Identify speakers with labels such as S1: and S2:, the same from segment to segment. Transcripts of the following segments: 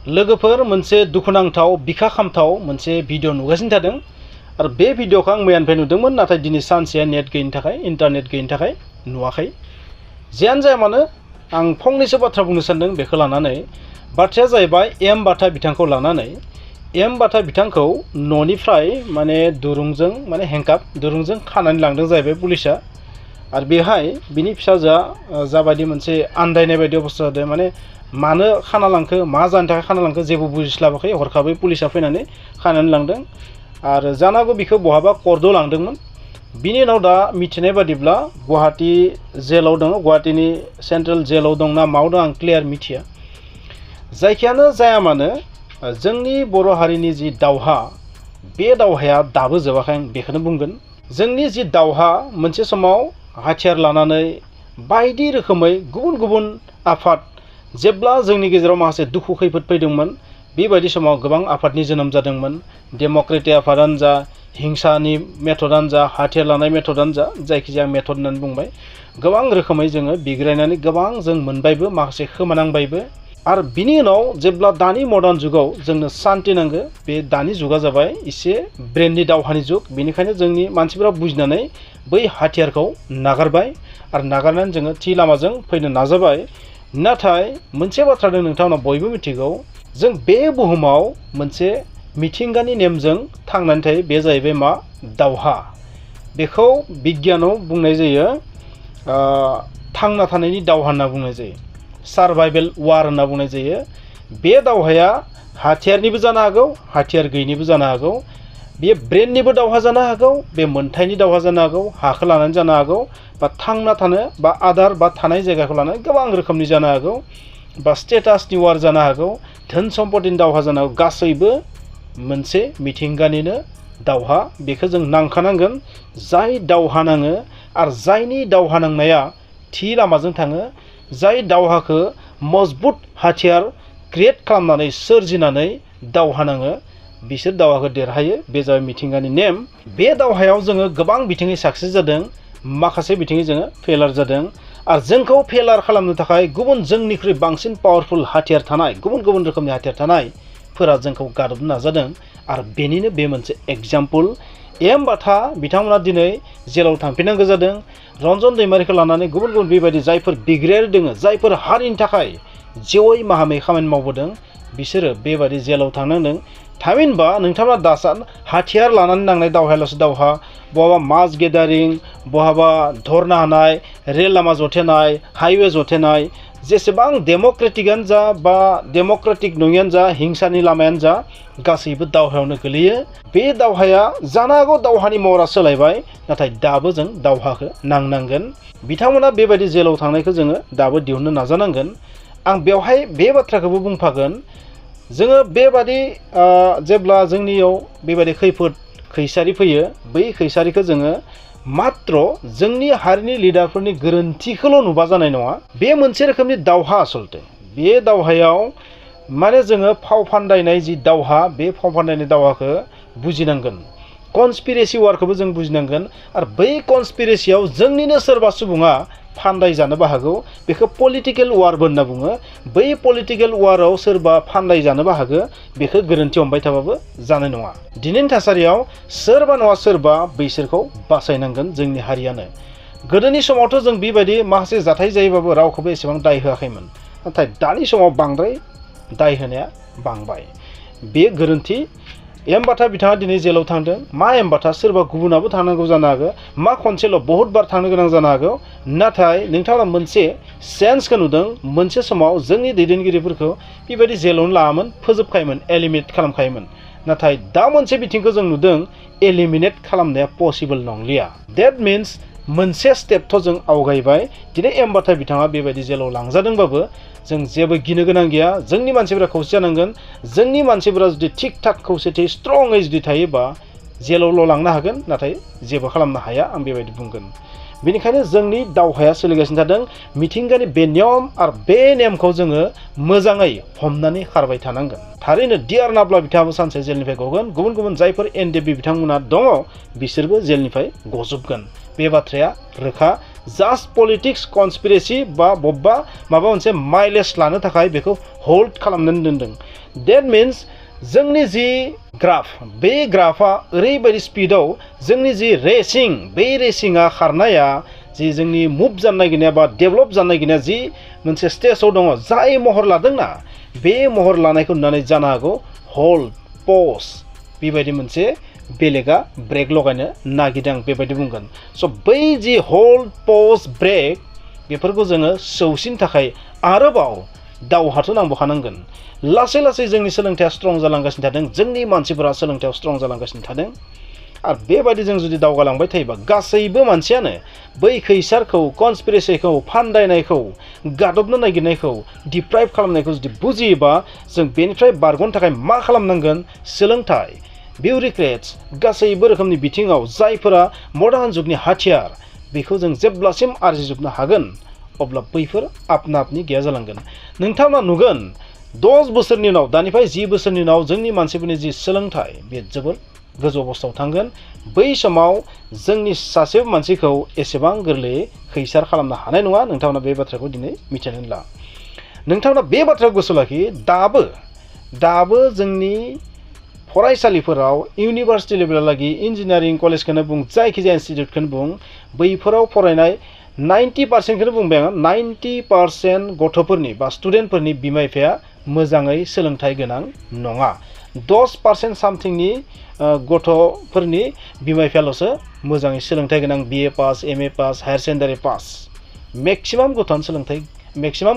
S1: लोगोफोर मोनसे दुखुनांथाव बिखा खामथाव मोनसे भिडिअ नुगासिनो थादों आरो बे भिडिअखौ आं मैयानिफ्राय नुदोंमोन नाथाय दिनै सानसेया नेट गैयिनि थाखाय इन्टारनेट गैयिनि थाखाय नुवाखै जियानो जाया मानो आं फंनैसो बाथ्रा बुंनो सानदों बेखौ लानानै बाथ्राया जाहैबाय एम बाथा बिथांखौ लानानै एम बाथा बिथांखौ न'निफ्राय माने दुरुंजों माने हेंकाप दुरुंजों खानानै लांदों जाहैबाय पुलिसा आरो बेहाय बिनि फिसाजोआ जाबायदि मोनसे आन्दायनाय बायदि अबस्था जादों माने मानो खाना लांखो मा जानो थाखाय खाना लांखो जेबो बुजिस्लाबाखै हरखाबै पुलिसा फैनानै खानानै लांदों आरो जानांगौ बिखौ बहाबा कर्टआव लांदोंमोन बिनि उनाव दा मिथिनाय बादिब्ला गुवाहाटी जेलाव दङ गुवाहाटीनि सेन्ट्रेल जेलाव दं ना माव दं आं क्लियार मिथिया जायखियानो जाया मानो जोंनि बर' हारिनि जि दावहा बे दावहाया दाबो जोबाखै आं बेखौनो बुंगोन जोंनि जि दावहा मोनसे समाव हाथियार लानानै बायदि रोखोमै गुबुन गुबुन आफाद जेब्ला जोंनि गेजेराव माखासे दुखु खैफोद फैदोंमोन बेबायदि समाव गोबां आफादनि जोनोम जादोंमोन डेम'क्रेटिक आफादानो जा हिंसानि मेथडआनो जा हाथियार लानाय मेथडआनो जा जायखिजाया मेथड होननानै बुंबाय गोबां रोखोमै जोङो बिग्रायनानै गोबां जों मोनबायबो माखासे खोमानांबायबो आरो बिनि उनाव जेब्ला दानि मडार्न जुगाव जोंनो शान्ति नांगौ बे दानि जुगा जाबाय एसे ब्रेननि दावहानि जुग बेनिखायनो जोंनि मानसिफोरा बुजिनानै बै हाथियारखौ नागारबाय आरो नागारनानै जोङो थि लामाजों फैनो नाजाबाय नाथाय मोनसे बाथ्रा दं नोंथांमोना बयबो मिथिगौ जों बे बुहुमाव मोनसे मिथिंगानि नेमजों थांनानै थायो बे जाहैबाय मा दावहा बेखौ बिगियानाव बुंनाय जायो थांना थानायनि दावहा होनना बुंनाय जायो सार्भाइभेल वार होनना बुंनाय जायो बे दावहाया हाथियारनिबो जानो हागौ हाथियार गैयिनिबो जानो हागौ बे ब्रेननिबो दावहा जानो हागौ बे मोनथायनि दावहा जानो हागौ हाखौ लानानै जानो हागौ बा थांना थानो बा आदार बा थानाय जायगाखौ लानानै गोबां रोखोमनि जानो हागौ बा स्टेटासनि वार जानो हागौ धोन सम्पतिनि दावहा जानो हागौ गासैबो मोनसे मिथिंगानिनो दावहा बेखौ जों नांखानांगोन जाय दावहा नाङो आरो जायनि दावहा नांनाया थि लामाजों थाङो जाय दावहाखौ मजबुत हाथियार क्रिएट खालामनानै सोरजिनानै दावहा नाङो बिसोर दावहाखौ देरहायो बे जाबाय मिथिंगानि नेम बे दावहायाव जोङो गोबां बिथिङै साक्सेस जादों माखासे बिथिङै जोङो फेलार जादों आरो जोंखौ फेलार खालामनो थाखाय गुबुन जोंनिख्रुइ बांसिन पावारफुल हाथियार थानाय गुबुन गुबुन रोखोमनि हाथियार थानायफोरा जोंखौ गादबनो नाजादों आरो बेनिनो बे मोनसे एग्जाम्पल एम बाथा बिथांमोना दिनै जेलाव थांफिननांगौ जादों रन्जन दैमारिखौ लानानै गुबुन गुबुन बेबायदि जायफोर बिग्रायारि दोङो जायफोर हारिनि थाखाय जेवै माहामै खामानि मावबोदों बिसोरो बेबायदि जेलाव थांनांदों थामहिनबा नोंथाङा दासान हाथियार लानानै नांनाय दावहायाल'सो दावहा बहाबा मास गेदारिं बहाबा धरना होनाय रेल लामा जथेनाय हाइवे जथेनाय जेसेबां डेम'क्रेटिकआनो जा बा डेम'क्रेटिक नङियानो जा हिंसानि लामायानो जा गासैबो दावहायावनो गोलैयो बे दावहाया जानो हागौ दावहानि महरा सोलायबाय नाथाय दाबो जों दावहाखौ नांनांगोन बिथांमोना बेबायदि जेलाव थांनायखौ जोङो दाबो दिहुननो नाजानांगोन आं बेवहाय बे बाथ्राखौबो बुंफागोन जोङो बेबादि जेब्ला जोंनियाव बेबायदि खैफोद खैसारि फैयो बै खैसारिखौ जोङो मात्र जोंनि हारिनि लिडारफोरनि गोरोन्थिखौल' नुबा जानाय नङा बे मोनसे रोखोमनि दावहा आसलते बे दावहायाव माने जोङो फाव फान्दायनाय जि दावहा बे फाव फान्दायनाय दावहाखौ बुजिनांगोन कनस्पिरेसि वारखौबो जों बुजिनांगोन आरो बै कनस्पिरेसियाव जोंनिनो सोरबा सुबुङा फान्दाय जानोबो हागौ बेखौ पलिटिकेल वारबो होनना बुङो बै पलिटिकेल वाराव सोरबा फान्दाय जानोबो हागौ बेखौ गोरोन्थि हमबाय थाबाबो जानाय नङा दिनैनि थासारियाव सोरबा नङा सोरबा बैसोरखौ बासायनांगोन जोंनि हारियानो गोदोनि समावथ' जों बेबायदि माखासे जाथाय जायोबाबो रावखौबो एसेबां दाय होआखैमोन नाथाय दानि समाव बांद्राय दाय होनाया बांबाय बे गोरोन्थि एम बाथा बिथाङा दिनै जेलाव थांदों मा एम बाथा सोरबा गुबुनाबो थांनांगौ जानो हागौ मा खनसेल' बहुद बार थांनो गोनां जानो हागौ नाथाय नोंथाङा मोनसे सेन्सखौ नुदों मोनसे समाव जोंनि दैदेनगिरिफोरखौ बेबायदि जेलावनो लाङामोन फोजोबखायोमोन एलिमिनेट खालामखायोमोन नाथाय दा मोनसे बिथिंखौ जों नुदों एलिमिनेट खालामनाया पसिबल नंलिया डेट मिन्स मोनसे स्टेपथ' जों आवगायबाय दिनै एम बाथा बिथाङा बेबायदि जेलाव लांजादोंबाबो जों जेबो गिनो गोनां गैया जोंनि मानसिफोरा खौसे जानांगोन जोंनि मानसिफोरा जुदि थिक थाक खौसेथि स्ट्रङै जुदि थायोबा जेलावल' लांनो हागोन नाथाय जेबो खालामनो हाया आं बेबायदि बुंगोन बेनिखायनो जोंनि दावहाया सोलिगासिनो थादों मिथिंगानि बे नियम आरो बे नेमखौ जोङो मोजाङै हमनानै खारबाय थानांगोन थारैनो डियार नाब्ला बिथाङाबो सानसे जेलनिफ्राय गगोन गुबुन गुबुन जायफोर एनडिएफबि बिथांमोना दङ बिसोरबो जेलनिफ्राय गजोबगोन बे बाथ्राया रोखा जास्ट पलिटिक्स कनस्पिरेसि बा बबेबा माबा मोनसे माइलेज लानो थाखाय बेखौ होल्ड खालामनानै दोनदों दैट मीन्स जोंनि जि ग्राफ बे ग्राफा ओरैबायदि स्पीडआव जोंनि जि रेसिं बे रेसिंआ खारनाया जि जोंनि मुभ जानो नागिरनाया बा डेभेलप जानो नागिरनाया जि मोनसे स्टेजआव दङ जाय महर लादोंना बे महर लानायखौ नुनानै जानो हागौ होल्ड पज बेबायदि मोनसे बेलेगा ब्रेक लगायनो नागिरदों बेबायदि बुंगोन स' बै जि होल्ड पज ब्रेक बेफोरखौ जोङो सौसिनो थाखाय आरोबाव दावहाथ' नांबोखानांगोन लासै लासै जोंनि सोलोंथाइया स्ट्रं जालांगासिनो थादों जोंनि मानसिफोरा सोलोंथाइयाव स्ट्रं जालांगासिनो थादों आरो बेबायदि जों जुदि दावगालांबाय थायोबा गासैबो मानसियानो बै खैसारखौ कनस्पिरेसिखौ फान्दायनायखौ गादबनो नागिरनायखौ डिप्राइभ खालामनायखौ जुदि बुजियोबा जों बेनिफ्राय बारग'नो थाखाय मा खालामनांगोन सोलोंथाइ बिउरोक्रेट्स गासैबो रोखोमनि बिथिङाव जायफोरा मडार्न जुगनि हाथियार बेखौ जों जेब्लासिम आरजिजोबनो हागोन अब्ला बैफोर आपना आपनि गैया जालांगोन नोंथाङा नुगोन 10 बोसोरनि उनाव दानिफ्राय 10 बोसोरनि उनाव जोंनि मानसिफोरनि जि सोलोंथाइ बे जोबोर गोजौ अबस्थायाव थांगोन बै समाव जोंनि सासे मानसिखौ एसेबां गोरलैयै खैसार खालामनो हानाय नङा नोंथांमोना बे बाथ्राखौ दिनै मिथिनानै ला नोंथांमोना बे बाथ्राखौ गोसोआव लाखि दाबो जोंनि फरायसालिफोराव इउनिभार्सिटि लेभेलहालागै इन्जिनियारिं कलेजखौनो बुं जायखिजाया इनस्टिट्युटखौनो बुं बैफोराव फरायनाय 90% बुंबाय आं 90% गथ'फोरनि बा स्टुडेन्टफोरनि बिमा बिफाया मोजाङै सोलोंथाइ गोनां नङा 10% सामथिंनि गथ'फोरनि बिमा बिफायाल'सो मोजाङै सोलोंथाइ गोनां BA pass MA pass higher secondary pass maximum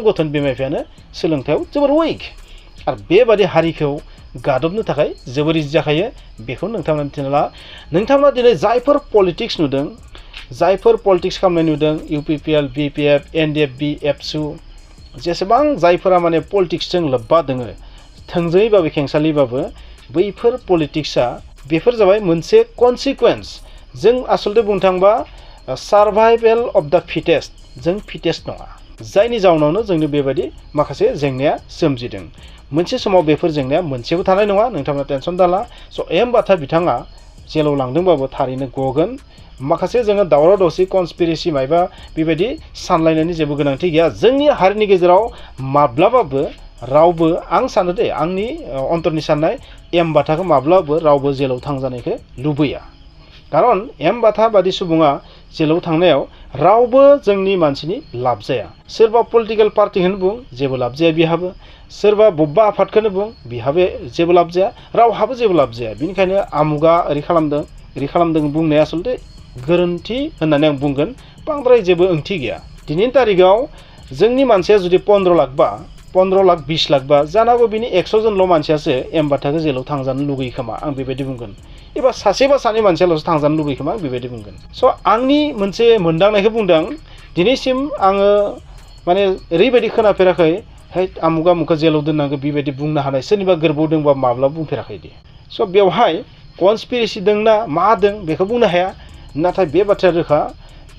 S1: गथ'नि बिमा बिफायानो सोलोंथाइयाव जोबोर उइक आरो बेबादि हारिखौ गादबनो थाखाय जोबोर इजि जाखायो बेखौ नोंथांमोना मिथिना ला नोंथांमोना दिनै जायफोर पलिटिक्स नुदों जायफोर पलिटिक्स खालामनाय नुदों UPPL BPF Nlfb ABSU जेसेबां जायफोरा माने पलिटिक्सजों लोब्बा दोङो थोंजोङैबाबो खेंसालिबाबो बैफोर पलिटिक्सआ बेफोर जाबाय मोनसे कनसिक्वेन्स जों आसलते बुंनो थांबा सार्भाइभेल अफ द फिटेस्ट जों फिटेस्ट नङा जायनि जाउनावनो जोंनि बेबायदि माखासे जेंनाया सोमजिदों मोनसे समाव बेफोर जेंनाया मोनसेबो थानाय नङा नोंथांमोना टेनसन दाला स' बाथा बिथाङा जेलाव लांदोंबाबो थारैनो गगोन माखासे जोङो दावराव दावसि कनस्पिरेसि मायबा बेबायदि सानलायनायनि जेबो गोनांथि गैया जोंनि हारिनि गेजेराव माब्लाबाबो रावबो आं सानो दे आंनि अन्तरनि साननाय बाथाखौ माब्लाबाबो रावबो जेलाव थांजानायखौ लुबैया खारन बाथा बादि सुबुङा जेलाव थांनायाव रावबो जोंनि मानसिनि लाब जाया सोरबा पलिटिकेल पार्टिखौनो बुं जेबो लाब जाया बिहाबो सोरबा बबेबा आफादखौनो बुं बिहाबो जेबो लाब जाया रावहाबो जेबो लाब जाया बेनिखायनो आमुगा ओरै खालामदों बुंनाया आसलते गोरोन्थि होननानै आं बुंगोन बांद्राय जेबो ओंथि गैया दिनैनि तारिखाव जोंनि मानसिया जुदि 15 लाख बा 20 लाख बा जानांगौ बिनि 100 जनल' मानसियासो बाथाखौ जेलाव थांजानो लुगैयो खोमा आं बेबायदि बुंगोन एबा सासे बा सानै मानसियाल'सो थांजानो लुगैयो खोमा आं बेबायदि बुंगोन स' आंनि मोनसे मोनदांनायखौ बुंदों दिनैसिम आङो माने ओरैबायदि खोनाफेराखै है आमुखौ जेलाव दोननांगौ बेबायदि बुंनो हानाय सोरनिबा गोरबोआव दंबा माब्लाबा बुंफेराखै दे स' बेवहाय कनस्पिरेसि दंना मा दं बेखौ बुंनो हाया नाथाय बे बाथ्राया रोखा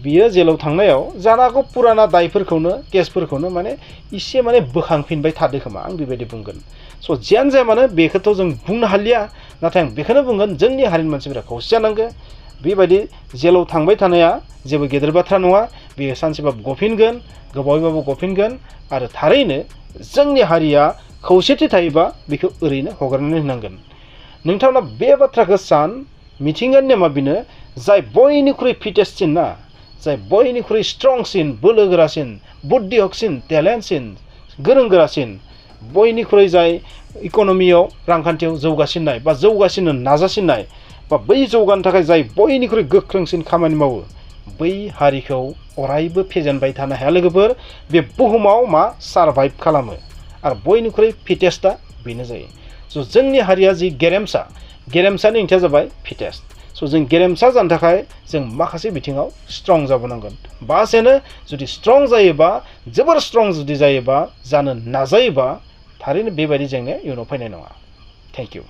S1: बियो जेलाव थांनायाव जानागौ पुराना दायफोरखौनो केसफोरखौनो माने इसे माने बोखांफिनबाय थादो खोमा आं बेबायदि बुंगोन स' जियानो जाया मानो बेखौथ' जों बुंनो हालिया नाथाय आं बेखौनो बुंगोन जोंनि हारिनि मानसिफोरा खौसे जानांगौ बेबायदि जेलाव थांबाय थानाया जेबो गेदेर बाथ्रा नङा बेयो सानसेबाबो गफिनगोन गोबावैबाबो गफिनगोन आरो थारैनो जोंनि हारिया खौसेथि थायोबा बेखौ ओरैनो हगारनानै होनांगोन नोंथाङा बे बाथ्राखौ सान मिथिंगानि नेमा बेनो जाय बयनिख्रुइ फिटेस्टसिन ना जाय बयनिख्रुइ स्ट्रंसिन बोलोगोरासिन बुद्धि हकसिन टेलेन्टसिन गोरों गोरासिन बयनिख्रुइ जाय इक'नमियाव रांखान्थियाव जौगासिननाय बा जौगासिननो नाजासिननाय बा बै जौगानो थाखाय जाय बयनिख्रुइ गोख्रोंसिन खामानि मावो बै हारिखौ अरायबो फेजेनबाय थानो हाया लोगोफोर बे बुहुमाव मा सार्भाइभ खालामो आरो बयनिख्रुइ फिटेस्टआ बेनो जायो स' जोंनि हारिया जि गेरेमसानि ओंथिया जाबाय फिटेस्ट स' जों गेरेमसा जानो थाखाय जों माखासे बिथिङाव स्ट्रं जाबोनांगोन बासेनो जुदि स्ट्रं जायोबा जोबोर स्ट्रं जुदि जायोबा जानो नाजायोबा थारैनो बेबायदि जेंनाया इयुनाव फैनाय नङा थेंक इउ